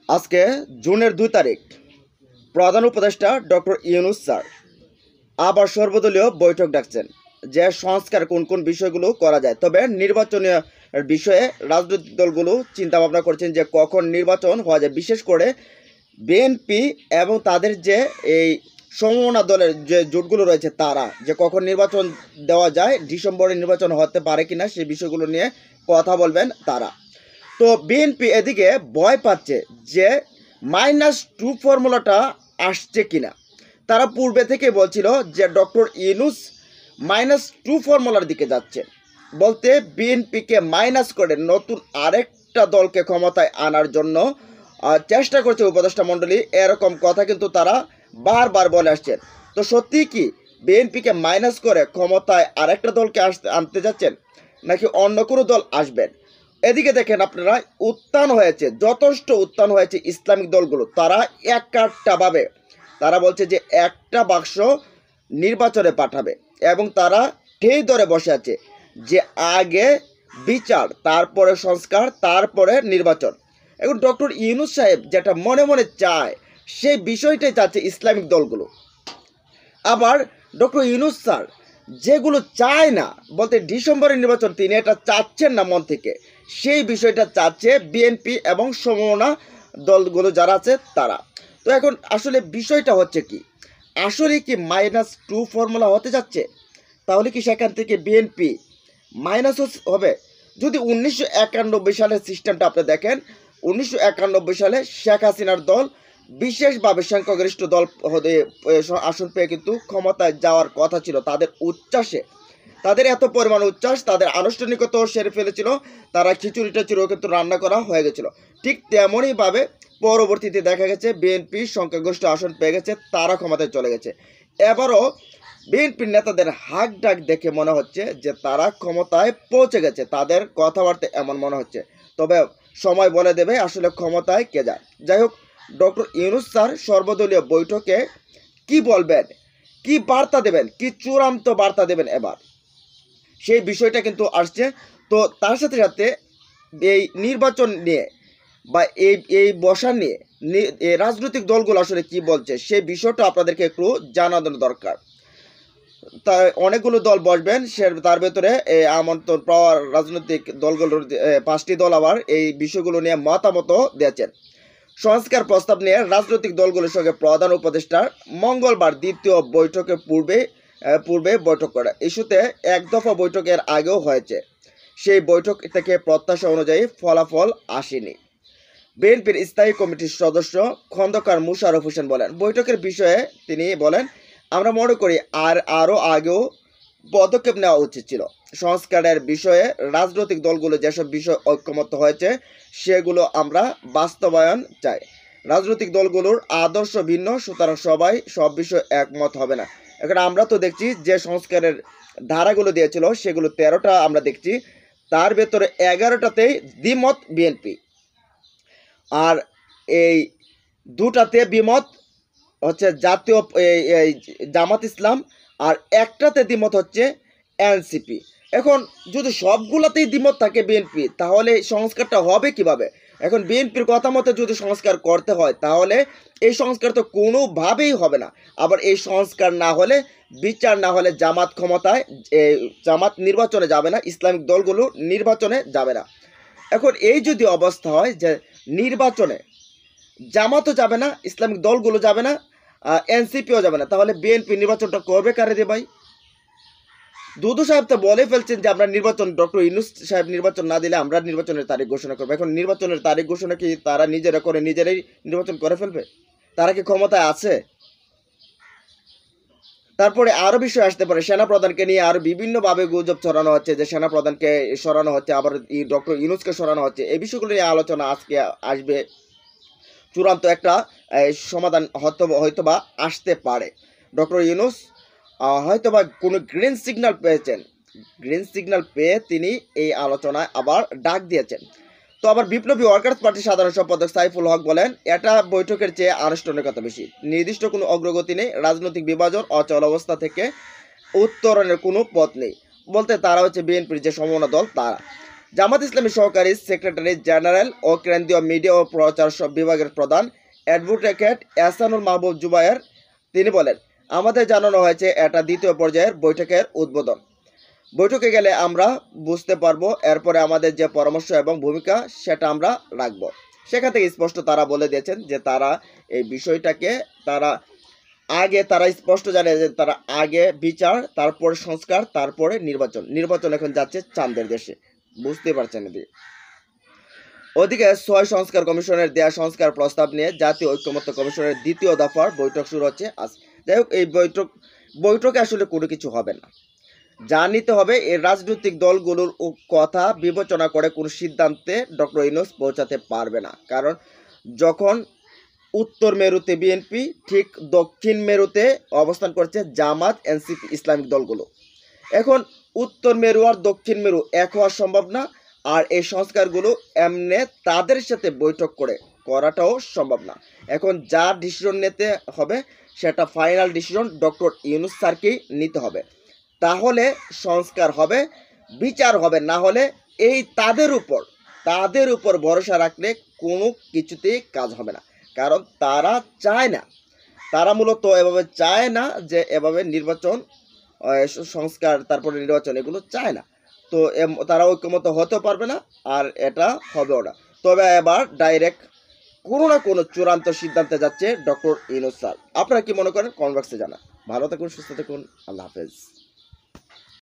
আজকে জুনের 2 তারিখ প্রধান উপদেষ্টা ডক্টর ইউনূস স্যার আবার সর্বদলীয় বৈঠক ডাকছেন যে সংস্কার কোন কোন বিষয়গুলো করা যায়। তবে নির্বাচনীয় বিষয়ে রাজনৈতিক দলগুলো চিন্তা ভাবনা করছেন যে কখন নির্বাচন হওয়া যায়, বিশেষ করে বিএনপি এবং তাদের যে এই সমমনা দলের যে জোটগুলো রয়েছে তারা যে কখন নির্বাচন দেওয়া যায়, ডিসেম্বরে নির্বাচন হতে পারে কিনা সেই বিষয়গুলো নিয়ে কথা বলবেন তারা। তো বিএনপি এদিকে ভয় পাচ্ছে যে -2 ফর্মুলাটা আসছে কিনা। তারা পূর্বে থেকে বলছিল যে ডক্টর ইউনূস -2 ফর্মুলার দিকে যাচ্ছে, বলতে বিএনপিকে মাইনাস করে নতুন আরেকটা দলকে ক্ষমতায় আনার জন্য চেষ্টা করছে উপদেষ্টা মণ্ডলী, এরকম কথা কিন্তু তারা বারবার বলে আসছেন। তো সত্যি কি বিএনপিকে মাইনাস করে ক্ষমতায় আরেকটা দলকে আনতে যাচ্ছেন, নাকি অন্য কোনো দল আসবেন? এদিকে দেখেন আপনারা, উত্থান হয়েছে, যথেষ্ট উত্থান হয়েছে ইসলামিক দলগুলো। তারা একটাভাবে তারা বলছে যে একটা বাক্স নির্বাচনে পাঠাবে এবং তারা ঠেই ধরে বসে আছে যে আগে বিচার, তারপরে সংস্কার, তারপরে নির্বাচন। এখন ডক্টর ইউনূস সাহেব যেটা মনে মনে চায় সেই বিষয়টাই চাচ্ছে ইসলামিক দলগুলো। আবার ডক্টর ইউনূস স্যার যেগুলো চায় না, বলতে ডিসেম্বরের নির্বাচন তিনি এটা চাচ্ছেন না মন থেকে, সেই বিষয়টা চাচ্ছে বিএনপি এবং সমমনা দলগুলো যারা আছে তারা। তো এখন আসলে বিষয়টা হচ্ছে কি, আসলে কি -2 ফর্মুলা হতে যাচ্ছে? তাহলে কি সেখান থেকে বিএনপি মাইনাস হবে? যদি 1991 সালের সিস্টেমটা আপনি দেখেন, 1991 সালে শেখ হাসিনার দল বিশেষভাবে সংখ্যাগরিষ্ঠ দল হতে আসন পেয়ে কিন্তু ক্ষমতায় যাওয়ার কথা ছিল। তাদের উচ্ছ্বাসে, তাদের এত পরিমাণ উচ্ছ্বাস, তাদের আনুষ্ঠানিকতাও সেরে ফেলেছিল, তারা খিচুড়ি টিচুড়িও কিন্তু রান্না করা হয়ে গেছিলো। ঠিক তেমনইভাবে পরবর্তীতে দেখা গেছে বিএনপি সংখ্যাগরিষ্ঠ আসন পেয়ে গেছে, তারা ক্ষমতায় চলে গেছে। এবারও বিএনপির নেতাদের হাক ডাক দেখে মনে হচ্ছে যে তারা ক্ষমতায় পৌঁছে গেছে, তাদের কথাবার্তা এমন মনে হচ্ছে। তবে সময় বলে দেবে আসলে ক্ষমতায় কে যায়। যাই হোক, ডক্টর ইউনূস স্যার সর্বদলীয় বৈঠকে কি বলবেন, কি বার্তা দেবেন, কি চূড়ান্ত বার্তা দেবেন এবার, সেই বিষয়টা কিন্তু আসছে। তো তার সাথে সাথে এই নির্বাচন নিয়ে বা এই বসা নিয়ে রাজনৈতিক দলগুলো আসলে কি বলছে সেই বিষয়টা আপনাদেরকে একটু জানানো দরকার। তা অনেকগুলো দল বসবেন, তার ভেতরে আমন্ত্রণ পাওয়া রাজনৈতিক দলগুলোর 5টি দল আবার এই বিষয়গুলো নিয়ে মতামত দিয়েছেন। সংস্কার প্রস্তাব নিয়ে রাজনৈতিক দলগুলোর সঙ্গে প্রধান উপদেষ্টার মঙ্গলবার দ্বিতীয় বৈঠকের পূর্বে বৈঠক করা ইস্যুতে এক দফা বৈঠকের আগেও হয়েছে। সেই বৈঠক থেকে প্রত্যাশা অনুযায়ী ফলাফল আসেনি। বিএনপির স্থায়ী কমিটির সদস্য খন্দকার মুশাররফ হোসেন বলেন, বৈঠকের বিষয়ে তিনি বলেন, আমরা মনে করি আরও আগেও পদক্ষেপ নেওয়া উচিত ছিল। সংস্কারের বিষয়ে রাজনৈতিক দলগুলো যেসব বিষয় ঐক্যমত্য হয়েছে সেগুলো আমরা বাস্তবায়ন চাই। রাজনৈতিক দলগুলোর আদর্শ ভিন্ন, সুতরাং সবাই সব বিষয়ে একমত হবে না। এখন আমরা তো দেখছি যে সংস্কারের ধারাগুলো দিয়েছিল সেগুলো 13টা আমরা দেখছি, তার ভেতরে 11টাতেই দ্বিমত বিএনপি, আর এই 2টাতে বিমত হচ্ছে জাতীয় এই জামাত ইসলাম, আর একটাতে দ্বিমত হচ্ছে এনসিপি। এখন যদি সবগুলোতেই দ্বিমত থাকে বিএনপি, তাহলে সংস্কারটা হবে কিভাবে? এখন বিএনপির কথা মতো যদি সংস্কার করতে হয় তাহলে এই সংস্কার তো কোনোভাবেই হবে না। আবার এই সংস্কার না হলে, বিচার না হলে জামাত ক্ষমতায়, জামাত নির্বাচনে যাবে না, ইসলামিক দলগুলো নির্বাচনে যাবে না। এখন এই যদি অবস্থা হয় যে নির্বাচনে জামাতও যাবে না, ইসলামিক দলগুলো যাবে না, এনসিপিও যাবে না, তাহলে বিএনপি নির্বাচনটা করবে কারে দিয়ে ভাই? দুদু সাহেব তো বলে ফেলছেন যে আমরা নির্বাচন, ডক্টর ইউনূস সাহেব নির্বাচন না দিলে আমরা নির্বাচনের তারিখ ঘোষণা করবো। এখন নির্বাচনের তারিখ ঘোষণা কি তারা নিজেরা করে নিজেরাই নির্বাচন করে ফেলবে? তারা কি ক্ষমতায় আছে? তারপরে আরও বিষয় আসতে পারে, সেনাপ্রধানকে নিয়ে আরও বিভিন্নভাবে গুজব ছড়ানো হচ্ছে যে সেনাপ্রধানকে সরানো হচ্ছে, আবার ডক্টর ইউনূসকে সরানো হচ্ছে। এই বিষয়গুলো নিয়ে আলোচনা আজকে আসবে, চূড়ান্ত একটা সমাধান হয়তোবা আসতে পারে। ডক্টর ইউনূস হয়তোবা কোনো গ্রিন সিগন্যাল পেয়েছেন, গ্রিন সিগন্যাল পেয়ে তিনি এই আলোচনায় আবার ডাক দিয়েছেন। তো আবার বিপ্লবী ওয়ার্কার্স পার্টির সাধারণ সম্পাদক সাইফুল হক বলেন, এটা বৈঠকের চেয়ে আনুষ্ঠানিকতা বেশি, নির্দিষ্ট কোনো অগ্রগতি নেই, রাজনৈতিক বিভাজন অচল অবস্থা থেকে উত্তরণের কোনো পথ নেই। বলতে তারা হচ্ছে বিএনপির যে সমমনা দল তারা। জামাত ইসলামী সহকারী সেক্রেটারি জেনারেল ও কেন্দ্রীয় মিডিয়া ও প্রচার বিভাগের প্রধান অ্যাডভোকেট এহসানুল মাহবুব জুবায়ের তিনি বলেন, আমাদের জানানো হয়েছে এটা দ্বিতীয় পর্যায়ের বৈঠকের উদ্বোধন। বৈঠকে গেলে আমরা বুঝতে পারবো, এরপরে আমাদের যে পরামর্শ এবং ভূমিকা সেটা আমরা রাখব। সেখান থেকে স্পষ্ট তারা বলে দিয়েছেন যে তারা এই বিষয়টাকে তারা স্পষ্ট জানে যে তারা আগে বিচার, তারপরে সংস্কার, তারপরে নির্বাচন এখন যাচ্ছে চাঁদের দেশে, বুঝতে পারছেন এদিকে। ওদিকে ৬ সংস্কার কমিশনের দেয়া সংস্কার প্রস্তাব নিয়ে জাতীয় ঐক্যমত্য কমিশনের দ্বিতীয় দফার বৈঠক শুরু হচ্ছে আজ। যাই হোক, এই বৈঠকে আসলে কোনো কিছু হবে না। যা নিতে হবে এই রাজনৈতিক দলগুলোর কথা বিবেচনা করে কোনো সিদ্ধান্তে ডক্টর ইউনূস পৌঁছাতে পারবে না। কারণ যখন উত্তর মেরুতে বিএনপি, ঠিক দক্ষিণ মেরুতে অবস্থান করছে জামাত, এনসিপি, ইসলামিক দলগুলো। এখন উত্তর মেরু আর দক্ষিণ মেরু এক হওয়া সম্ভব না, আর এই সংস্কারগুলো এমনি তাদের সাথে বৈঠক করাটাও সম্ভব না। এখন যা ডিসিশন নিতে হবে সেটা ফাইনাল ডিসিশন ডক্টর ইউনূস স্যারকেই নিতে হবে। তাহলে সংস্কার হবে, বিচার হবে। না হলে এই তাদের উপর ভরসা রাখলে কোনো কিছুতেই কাজ হবে না। কারণ তারা চায় না, তারা মূলত এভাবে চায় না যে এভাবে নির্বাচন, সংস্কার, তারপরে নির্বাচন এগুলো চায় না। তো তারা ঐক্যমত হতেও পারবে না, আর এটা হবেও না। তবে এবার ডাইরেক্ট কোনো না কোনো চূড়ান্ত সিদ্ধান্তে যাচ্ছে ডক্টর ইউনূস স্যার। আপনারা কি মনে করেন কমেন্ট বক্সে জানান। ভালো থাকুন, সুস্থ থাকুন, আল্লাহ হাফেজ।